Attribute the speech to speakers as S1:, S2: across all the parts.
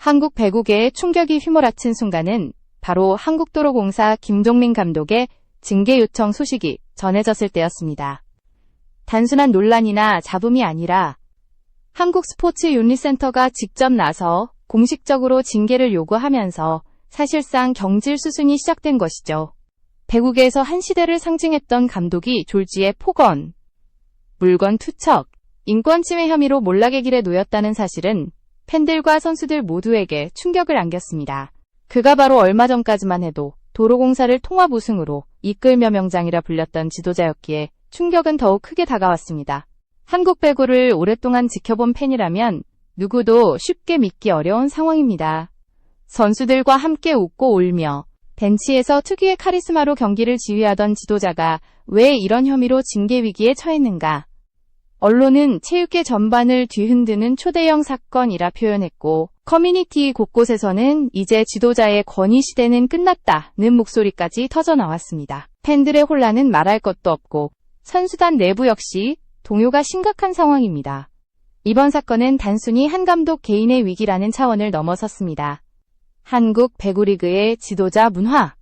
S1: 한국 배구계에 충격이 휘몰아친 순간은 바로 한국도로공사 김종민 감독의 징계 요청 소식이 전해졌을 때였습니다. 단순한 논란이나 잡음이 아니라 한국스포츠윤리센터가 직접 나서 공식적으로 징계를 요구하면서 사실상 경질 수순이 시작된 것이죠. 배구계에서 한 시대를 상징했던 감독이 졸지에 폭언, 물건 투척, 인권침해 혐의로 몰락의 길에 놓였다는 사실은 팬들과 선수들 모두에게 충격을 안겼습니다. 그가 바로 얼마 전까지만 해도 도로공사를 통합 우승으로 이끌며 명장이라 불렸던 지도자였기에 충격은 더욱 크게 다가왔습니다. 한국 배구를 오랫동안 지켜본 팬이라면 누구도 쉽게 믿기 어려운 상황입니다. 선수들과 함께 웃고 울며 벤치에서 특유의 카리스마로 경기를 지휘하던 지도자가 왜 이런 혐의로 징계 위기에 처했는가? 언론은 체육계 전반을 뒤흔드는 초대형 사건이라 표현했고 커뮤니티 곳곳에서는 이제 지도자의 권위 시대는 끝났다는 목소리까지 터져나왔습니다. 팬들의 혼란은 말할 것도 없고 선수단 내부 역시 동요가 심각한 상황입니다. 이번 사건은 단순히 한 감독 개인의 위기라는 차원을 넘어섰습니다. 한국 배구리그의 지도자 문화,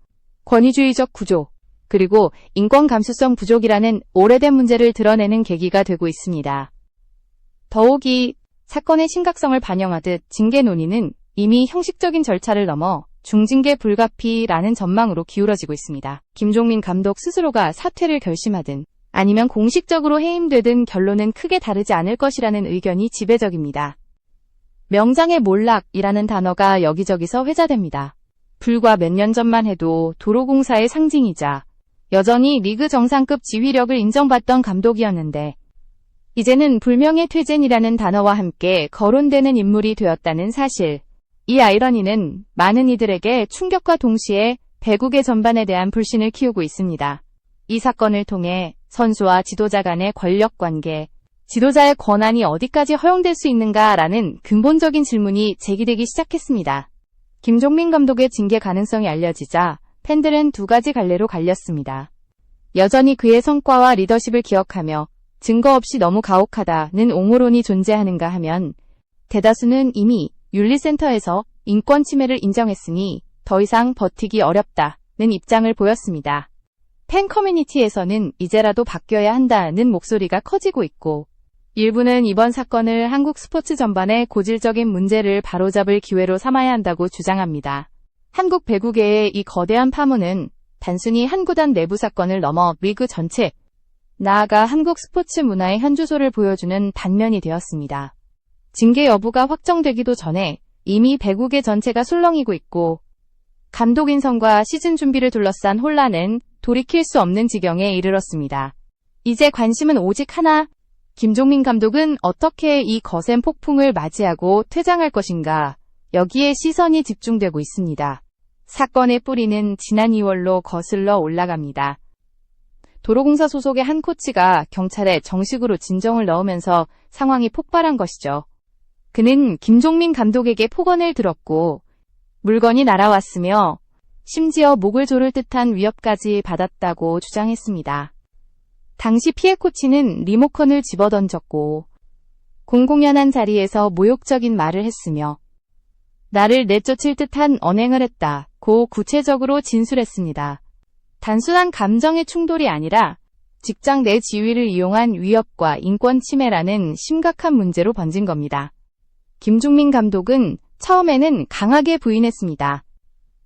S1: 권위주의적 구조, 그리고 인권 감수성 부족이라는 오래된 문제를 드러내는 계기가 되고 있습니다. 더욱이 사건의 심각성을 반영하듯 징계 논의는 이미 형식적인 절차를 넘어 중징계 불가피라는 전망으로 기울어지고 있습니다. 김종민 감독 스스로가 사퇴를 결심하든 아니면 공식적으로 해임되든 결론은 크게 다르지 않을 것이라는 의견이 지배적입니다. 명장의 몰락이라는 단어가 여기저기서 회자됩니다. 불과 몇 년 전만 해도 도로공사의 상징이자 여전히 리그 정상급 지휘력을 인정받던 감독이었는데 이제는 불명예 퇴진이라는 단어와 함께 거론되는 인물이 되었다는 사실. 이 아이러니는 많은 이들에게 충격과 동시에 배구계 전반에 대한 불신을 키우고 있습니다. 이 사건을 통해 선수와 지도자 간의 권력관계, 지도자의 권한이 어디까지 허용될 수 있는가라는 근본적인 질문이 제기되기 시작했습니다. 김종민 감독의 징계 가능성이 알려지자 팬들은 두 가지 갈래로 갈렸습니다. 여전히 그의 성과와 리더십을 기억하며 증거 없이 너무 가혹하다는 옹호론이 존재하는가 하면 대다수는 이미 윤리센터에서 인권 침해를 인정했으니 더 이상 버티기 어렵다는 입장을 보였습니다. 팬 커뮤니티에서는 이제라도 바뀌어야 한다는 목소리가 커지고 있고 일부는 이번 사건을 한국 스포츠 전반의 고질적인 문제를 바로잡을 기회로 삼아야 한다고 주장합니다. 한국 배구계의 이 거대한 파문은 단순히 한 구단 내부 사건을 넘어 리그 전체, 나아가 한국 스포츠 문화의 현주소를 보여주는 단면이 되었습니다. 징계 여부가 확정되기도 전에 이미 배구계 전체가 술렁이고 있고 감독 인선과 시즌 준비를 둘러싼 혼란은 돌이킬 수 없는 지경에 이르렀습니다. 이제 관심은 오직 하나, 김종민 감독은 어떻게 이 거센 폭풍을 맞이하고 퇴장할 것인가, 여기에 시선이 집중되고 있습니다. 사건의 뿌리는 지난 2월로 거슬러 올라갑니다. 도로공사 소속의 한 코치가 경찰에 정식으로 진정을 넣으면서 상황이 폭발한 것이죠. 그는 김종민 감독에게 폭언을 들었고 물건이 날아왔으며 심지어 목을 조를 듯한 위협까지 받았다고 주장했습니다. 당시 피해 코치는 리모컨을 집어던졌고 공공연한 자리에서 모욕적인 말을 했으며 나를 내쫓을 듯한 언행을 했다고 구체적으로 진술했습니다. 단순한 감정의 충돌이 아니라 직장 내 지위를 이용한 위협과 인권 침해라는 심각한 문제로 번진 겁니다. 김종민 감독은 처음에는 강하게 부인했습니다.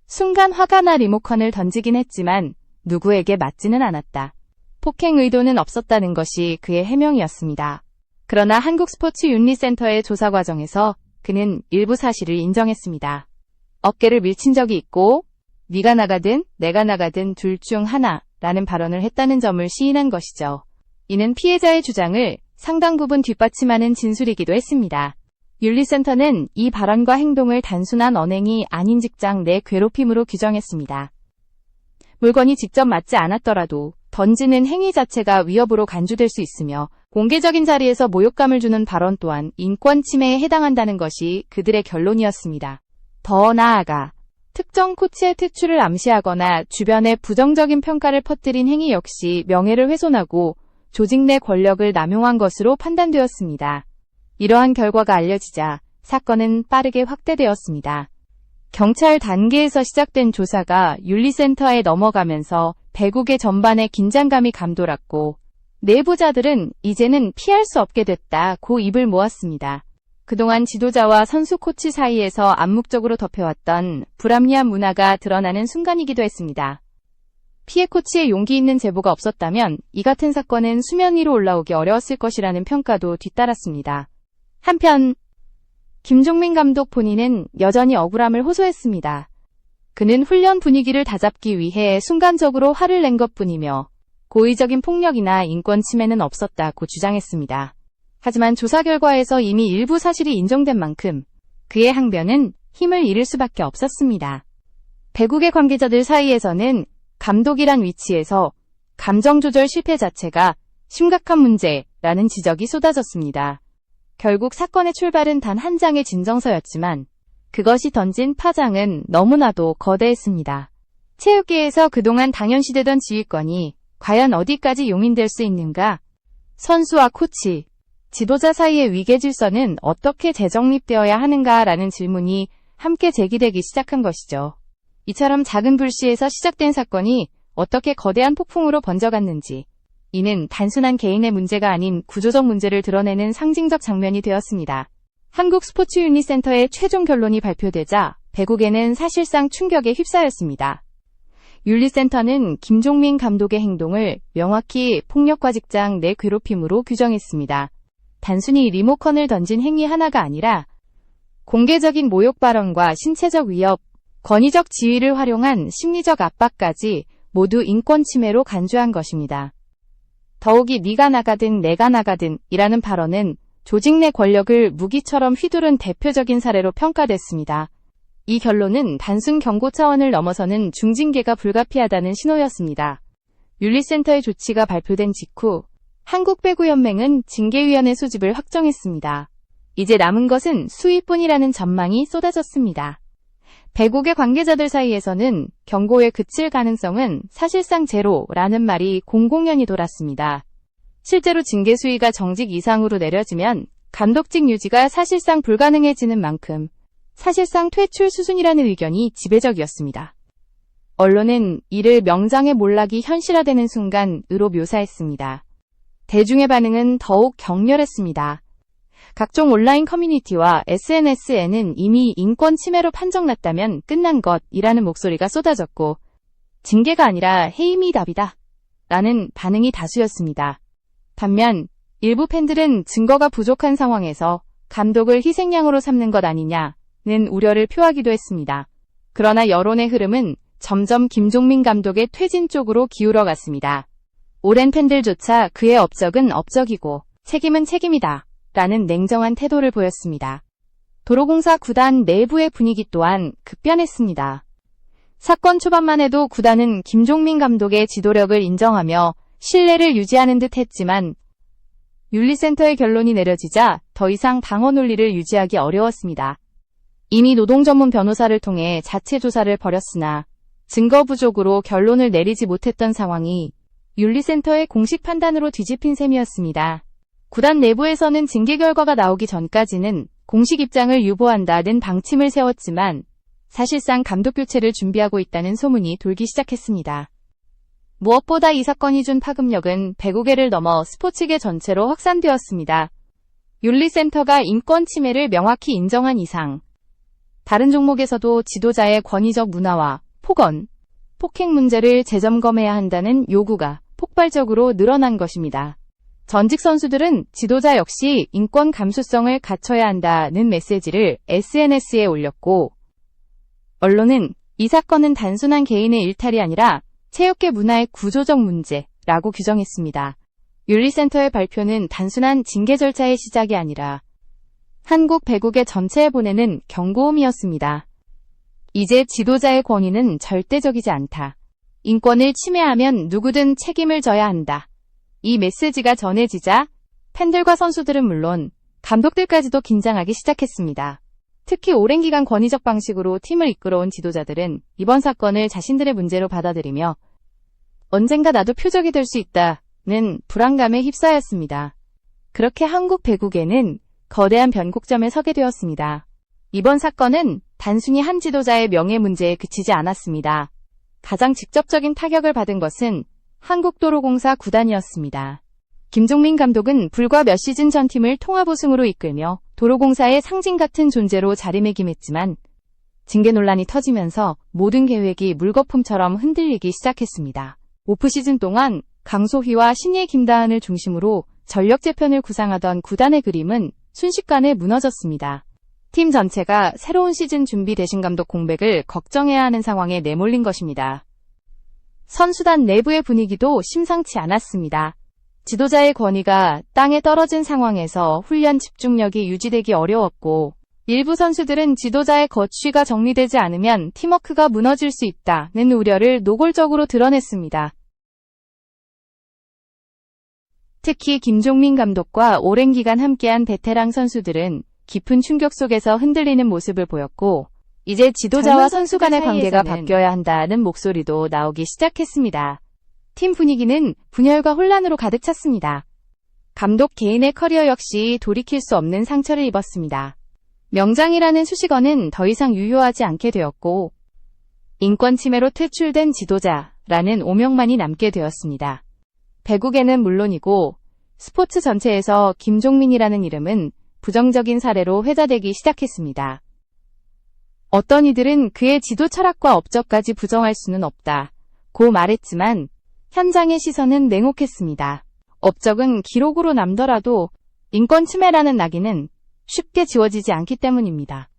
S1: 순간 화가 나 리모컨을 던지긴 했지만 누구에게 맞지는 않았다. 폭행 의도는 없었다는 것이 그의 해명이었습니다. 그러나 한국스포츠윤리센터의 조사 과정에서 그는 일부 사실을 인정했습니다. 어깨를 밀친 적이 있고 네가 나가든 내가 나가든 둘 중 하나라는 발언을 했다는 점을 시인한 것이죠. 이는 피해자의 주장을 상당 부분 뒷받침하는 진술이기도 했습니다. 윤리센터는 이 발언과 행동을 단순한 언행이 아닌 직장 내 괴롭힘으로 규정했습니다. 물건이 직접 맞지 않았더라도 던지는 행위 자체가 위협으로 간주될 수 있으며 공개적인 자리에서 모욕감을 주는 발언 또한 인권 침해에 해당한다는 것이 그들의 결론이었습니다. 더 나아가 특정 코치의 퇴출을 암시하거나 주변에 부정적인 평가를 퍼뜨린 행위 역시 명예를 훼손하고 조직 내 권력을 남용한 것으로 판단되었습니다. 이러한 결과가 알려지자 사건은 빠르게 확대되었습니다. 경찰 단계에서 시작된 조사가 윤리센터에 넘어가면서 배구계 전반에 긴장감이 감돌았고 내부자들은 이제는 피할 수 없게 됐다고 입을 모았습니다. 그동안 지도자와 선수 코치 사이에서 암묵적으로 덮여왔던 불합리한 문화가 드러나는 순간이기도 했습니다. 피해 코치의 용기 있는 제보가 없었다면 이 같은 사건은 수면 위로 올라오기 어려웠을 것이라는 평가도 뒤따랐습니다. 한편 김종민 감독 본인은 여전히 억울함을 호소했습니다. 그는 훈련 분위기를 다잡기 위해 순간적으로 화를 낸 것뿐이며 고의적인 폭력이나 인권 침해는 없었다고 주장했습니다. 하지만 조사 결과에서 이미 일부 사실이 인정된 만큼 그의 항변은 힘을 잃을 수밖에 없었습니다. 배구계 관계자들 사이에서는 감독이란 위치에서 감정 조절 실패 자체가 심각한 문제라는 지적이 쏟아졌습니다. 결국 사건의 출발은 단 한 장의 진정서였지만 그것이 던진 파장은 너무나도 거대했습니다. 체육계에서 그동안 당연시되던 지휘권이 과연 어디까지 용인될 수 있는가? 선수와 코치, 지도자 사이의 위계 질서는 어떻게 재정립되어야 하는가라는 질문이 함께 제기되기 시작한 것이죠. 이처럼 작은 불씨에서 시작된 사건이 어떻게 거대한 폭풍으로 번져갔는지, 이는 단순한 개인의 문제가 아닌 구조적 문제를 드러내는 상징적 장면이 되었습니다. 한국스포츠윤리센터의 최종 결론이 발표되자 배구계는 사실상 충격에 휩싸였습니다. 윤리센터는 김종민 감독의 행동을 명확히 폭력과 직장 내 괴롭힘으로 규정했습니다. 단순히 리모컨을 던진 행위 하나가 아니라 공개적인 모욕 발언과 신체적 위협, 권위적 지위를 활용한 심리적 압박까지 모두 인권 침해로 간주한 것입니다. 더욱이 네가 나가든 내가 나가든 이라는 발언은 조직 내 권력을 무기처럼 휘두른 대표적인 사례로 평가됐습니다. 이 결론은 단순 경고 차원을 넘어서는 중징계가 불가피하다는 신호였습니다. 윤리센터의 조치가 발표된 직후 한국배구연맹은 징계위원회 소집을 확정했습니다. 이제 남은 것은 수위뿐이라는 전망이 쏟아졌습니다. 배구계 관계자들 사이에서는 경고에 그칠 가능성은 사실상 제로라는 말이 공공연히 돌았습니다. 실제로 징계 수위가 정직 이상으로 내려지면 감독직 유지가 사실상 불가능해지는 만큼 사실상 퇴출 수순이라는 의견이 지배적이었습니다. 언론은 이를 명장의 몰락이 현실화되는 순간으로 묘사했습니다. 대중의 반응은 더욱 격렬했습니다. 각종 온라인 커뮤니티와 SNS에는 이미 인권 침해로 판정났다면 끝난 것이라는 목소리가 쏟아졌고 징계가 아니라 해임이 답이다 라는 반응이 다수였습니다. 반면 일부 팬들은 증거가 부족한 상황에서 감독을 희생양으로 삼는 것 아니냐는 우려를 표하기도 했습니다. 그러나 여론의 흐름은 점점 김종민 감독의 퇴진 쪽으로 기울어갔습니다. 오랜 팬들조차 그의 업적은 업적이고 책임은 책임이다 라는 냉정한 태도를 보였습니다. 도로공사 구단 내부의 분위기 또한 급변했습니다. 사건 초반만 해도 구단은 김종민 감독의 지도력을 인정하며 신뢰를 유지하는 듯 했지만 윤리센터의 결론이 내려지자 더 이상 방어 논리를 유지하기 어려웠습니다. 이미 노동 전문 변호사를 통해 자체 조사를 벌였으나 증거 부족으로 결론을 내리지 못했던 상황이 윤리센터의 공식 판단으로 뒤집힌 셈이었습니다. 구단 내부에서는 징계 결과가 나오기 전까지는 공식 입장을 유보한다는 방침을 세웠지만 사실상 감독 교체를 준비하고 있다는 소문이 돌기 시작했습니다. 무엇보다 이 사건이 준 파급력은 배구계를 넘어 스포츠계 전체로 확산되었습니다. 윤리센터가 인권 침해를 명확히 인정한 이상 다른 종목에서도 지도자의 권위적 문화와 폭언, 폭행 문제를 재점검해야 한다는 요구가 폭발적으로 늘어난 것입니다. 전직 선수들은 지도자 역시 인권 감수성을 갖춰야 한다는 메시지를 SNS에 올렸고 언론은 이 사건은 단순한 개인의 일탈이 아니라 체육계 문화의 구조적 문제라고 규정했습니다. 윤리센터의 발표는 단순한 징계 절차의 시작이 아니라 한국 배구계 전체에 보내는 경고음이었습니다. 이제 지도자의 권위는 절대적이지 않다. 인권을 침해하면 누구든 책임을 져야 한다. 이 메시지가 전해지자 팬들과 선수들은 물론 감독들까지도 긴장하기 시작했습니다. 특히 오랜 기간 권위적 방식으로 팀을 이끌어온 지도자들은 이번 사건을 자신들의 문제로 받아들이며 언젠가 나도 표적이 될 수 있다는 불안감에 휩싸였습니다. 그렇게 한국 배구계는 거대한 변곡점에 서게 되었습니다. 이번 사건은 단순히 한 지도자의 명예 문제에 그치지 않았습니다. 가장 직접적인 타격을 받은 것은 한국도로공사 구단이었습니다. 김종민 감독은 불과 몇 시즌 전 팀을 통합 우승으로 이끌며 도로공사의 상징 같은 존재로 자리매김했지만 징계 논란이 터지면서 모든 계획이 물거품처럼 흔들리기 시작했습니다. 오프시즌 동안 강소희와 신예 김다은을 중심으로 전력 재편을 구상하던 구단의 그림은 순식간에 무너졌습니다. 팀 전체가 새로운 시즌 준비 대신 감독 공백을 걱정해야 하는 상황에 내몰린 것입니다. 선수단 내부의 분위기도 심상치 않았습니다. 지도자의 권위가 땅에 떨어진 상황에서 훈련 집중력이 유지되기 어려웠고 일부 선수들은 지도자의 거취가 정리되지 않으면 팀워크가 무너질 수 있다는 우려를 노골적으로 드러냈습니다. 특히 김종민 감독과 오랜 기간 함께한 베테랑 선수들은 깊은 충격 속에서 흔들리는 모습을 보였고 이제 지도자와 선수 간의 관계가 바뀌어야 한다는 목소리도 나오기 시작했습니다. 팀 분위기는 분열과 혼란으로 가득 찼습니다. 감독 개인의 커리어 역시 돌이킬 수 없는 상처를 입었습니다. 명장이라는 수식어는 더 이상 유효하지 않게 되었고 인권 침해로 퇴출된 지도자라는 오명만이 남게 되었습니다. 배구계는 물론이고 스포츠 전체에서 김종민이라는 이름은 부정적인 사례로 회자되기 시작했습니다. 어떤 이들은 그의 지도 철학과 업적까지 부정할 수는 없다고 말했지만 현장의 시선은 냉혹했습니다. 업적은 기록으로 남더라도 인권 침해라는 낙인은 쉽게 지워지지 않기 때문입니다.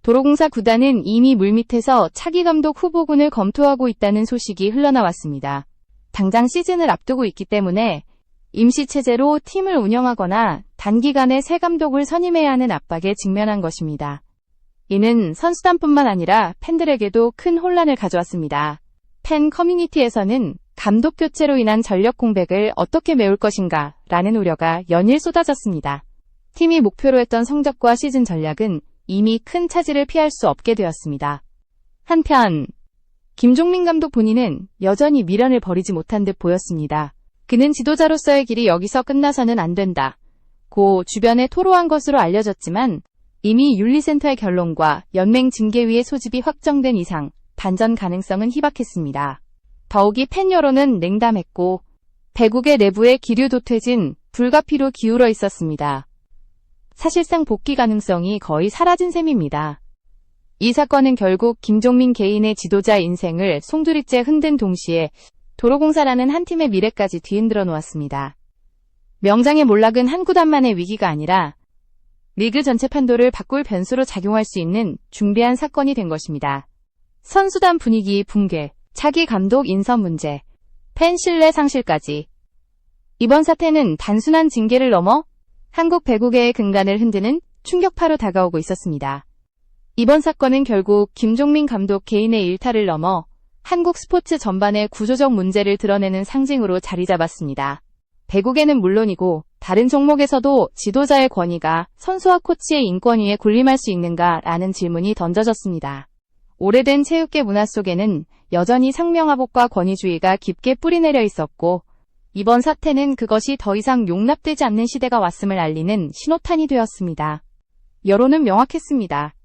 S1: 도로공사 구단은 이미 물밑에서 차기 감독 후보군을 검토하고 있다는 소식이 흘러나왔습니다. 당장 시즌을 앞두고 있기 때문에 임시체제로 팀을 운영하거나 단기간에 새 감독을 선임해야 하는 압박에 직면한 것입니다. 이는 선수단뿐만 아니라 팬들에게도 큰 혼란을 가져왔습니다. 팬 커뮤니티에서는 감독 교체로 인한 전력 공백을 어떻게 메울 것인가 라는 우려가 연일 쏟아졌습니다. 팀이 목표로 했던 성적과 시즌 전략은 이미 큰 차질을 피할 수 없게 되었습니다. 한편 김종민 감독 본인은 여전히 미련을 버리지 못한 듯 보였습니다. 그는 지도자로서의 길이 여기서 끝나서는 안 된다고 주변에 토로한 것으로 알려졌지만 이미 윤리센터의 결론과 연맹 징계위의 소집이 확정된 이상 반전 가능성은 희박했습니다. 더욱이 팬 여론은 냉담했고 배구계 내부의 기류도퇴진 불가피로 기울어 있었습니다. 사실상 복귀 가능성이 거의 사라진 셈입니다. 이 사건은 결국 김종민 개인의 지도자 인생을 송두리째 흔든 동시에 도로공사라는 한 팀의 미래까지 뒤흔들어 놓았습니다. 명장의 몰락은 한 구단만의 위기가 아니라 리그 전체 판도를 바꿀 변수로 작용할 수 있는 중대한 사건이 된 것입니다. 선수단 분위기 붕괴, 차기 감독 인선 문제, 팬 신뢰 상실까지. 이번 사태는 단순한 징계를 넘어 한국 배구계의 근간을 흔드는 충격파로 다가오고 있었습니다. 이번 사건은 결국 김종민 감독 개인의 일탈을 넘어 한국 스포츠 전반의 구조적 문제를 드러내는 상징으로 자리 잡았습니다. 배구계는 물론이고 다른 종목에서도 지도자의 권위가 선수와 코치의 인권 위에 군림할 수 있는가라는 질문이 던져졌습니다. 오래된 체육계 문화 속에는 여전히 상명하복과 권위주의가 깊게 뿌리내려 있었고 이번 사태는 그것이 더 이상 용납되지 않는 시대가 왔음을 알리는 신호탄이 되었습니다. 여론은 명확했습니다.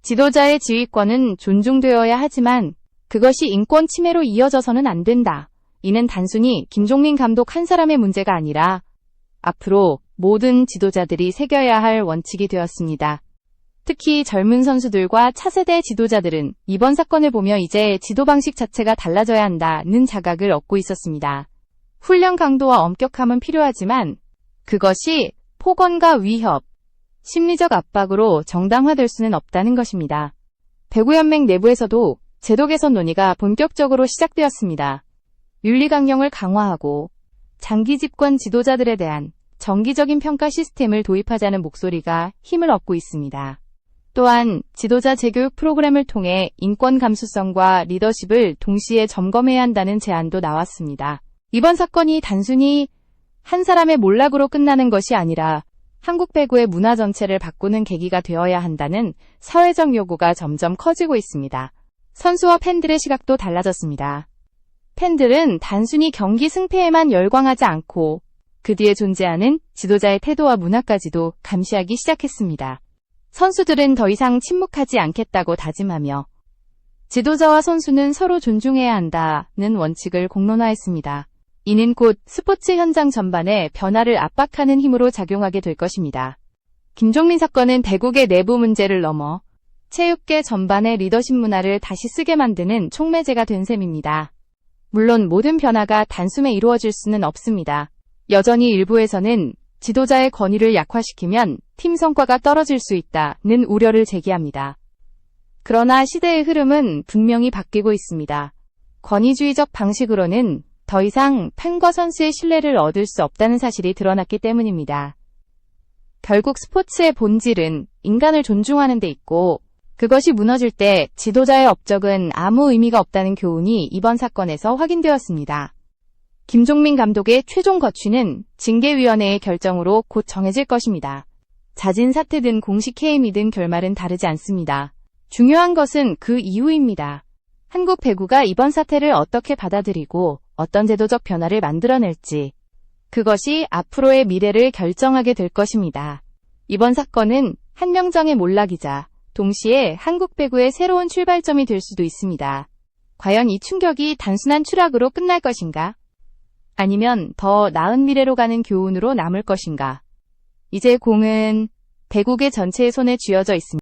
S1: 지도자의 지휘권은 존중되어야 하지만 그것이 인권 침해로 이어져서는 안 된다. 이는 단순히 김종민 감독 한 사람의 문제가 아니라 앞으로 모든 지도자들이 새겨야 할 원칙이 되었습니다. 특히 젊은 선수들과 차세대 지도자들은 이번 사건을 보며 이제 지도 방식 자체가 달라져야 한다는 자각을 얻고 있었습니다. 훈련 강도와 엄격함은 필요하지만 그것이 폭언과 위협, 심리적 압박으로 정당화될 수는 없다는 것입니다. 배구연맹 내부에서도 제도 개선 논의가 본격적으로 시작되었습니다. 윤리 강령을 강화하고 장기 집권 지도자들에 대한 정기적인 평가 시스템을 도입하자는 목소리가 힘을 얻고 있습니다. 또한 지도자 재교육 프로그램을 통해 인권 감수성과 리더십을 동시에 점검해야 한다는 제안도 나왔습니다. 이번 사건이 단순히 한 사람의 몰락으로 끝나는 것이 아니라 한국 배구의 문화 전체를 바꾸는 계기가 되어야 한다는 사회적 요구가 점점 커지고 있습니다. 선수와 팬들의 시각도 달라졌습니다. 팬들은 단순히 경기 승패에만 열광하지 않고 그 뒤에 존재하는 지도자의 태도와 문화까지도 감시하기 시작했습니다. 선수들은 더 이상 침묵하지 않겠다고 다짐하며 지도자와 선수는 서로 존중해야 한다는 원칙을 공론화했습니다. 이는 곧 스포츠 현장 전반에 변화를 압박하는 힘으로 작용하게 될 것입니다. 김종민 사건은 대국의 내부 문제를 넘어 체육계 전반의 리더십 문화를 다시 쓰게 만드는 촉매제가 된 셈입니다. 물론 모든 변화가 단숨에 이루어질 수는 없습니다. 여전히 일부에서는 지도자의 권위를 약화시키면 팀 성과가 떨어질 수 있다는 우려를 제기합니다. 그러나 시대의 흐름은 분명히 바뀌고 있습니다. 권위주의적 방식으로는 더 이상 팬과 선수의 신뢰를 얻을 수 없다는 사실이 드러났기 때문입니다. 결국 스포츠의 본질은 인간을 존중하는 데 있고, 그것이 무너질 때 지도자의 업적은 아무 의미가 없다는 교훈이 이번 사건에서 확인되었습니다. 김종민 감독의 최종 거취는 징계위원회의 결정으로 곧 정해질 것입니다. 자진 사퇴든 공식 해임이든 결말은 다르지 않습니다. 중요한 것은 그 이후입니다. 한국 배구가 이번 사태를 어떻게 받아들이고 어떤 제도적 변화를 만들어낼지, 그것이 앞으로의 미래를 결정하게 될 것입니다. 이번 사건은 한명정의 몰락이자 동시에 한국 배구의 새로운 출발점이 될 수도 있습니다. 과연 이 충격이 단순한 추락으로 끝날 것인가? 아니면 더 나은 미래로 가는 교훈으로 남을 것인가? 이제 공은 배구계 전체의 손에 쥐어져 있습니다.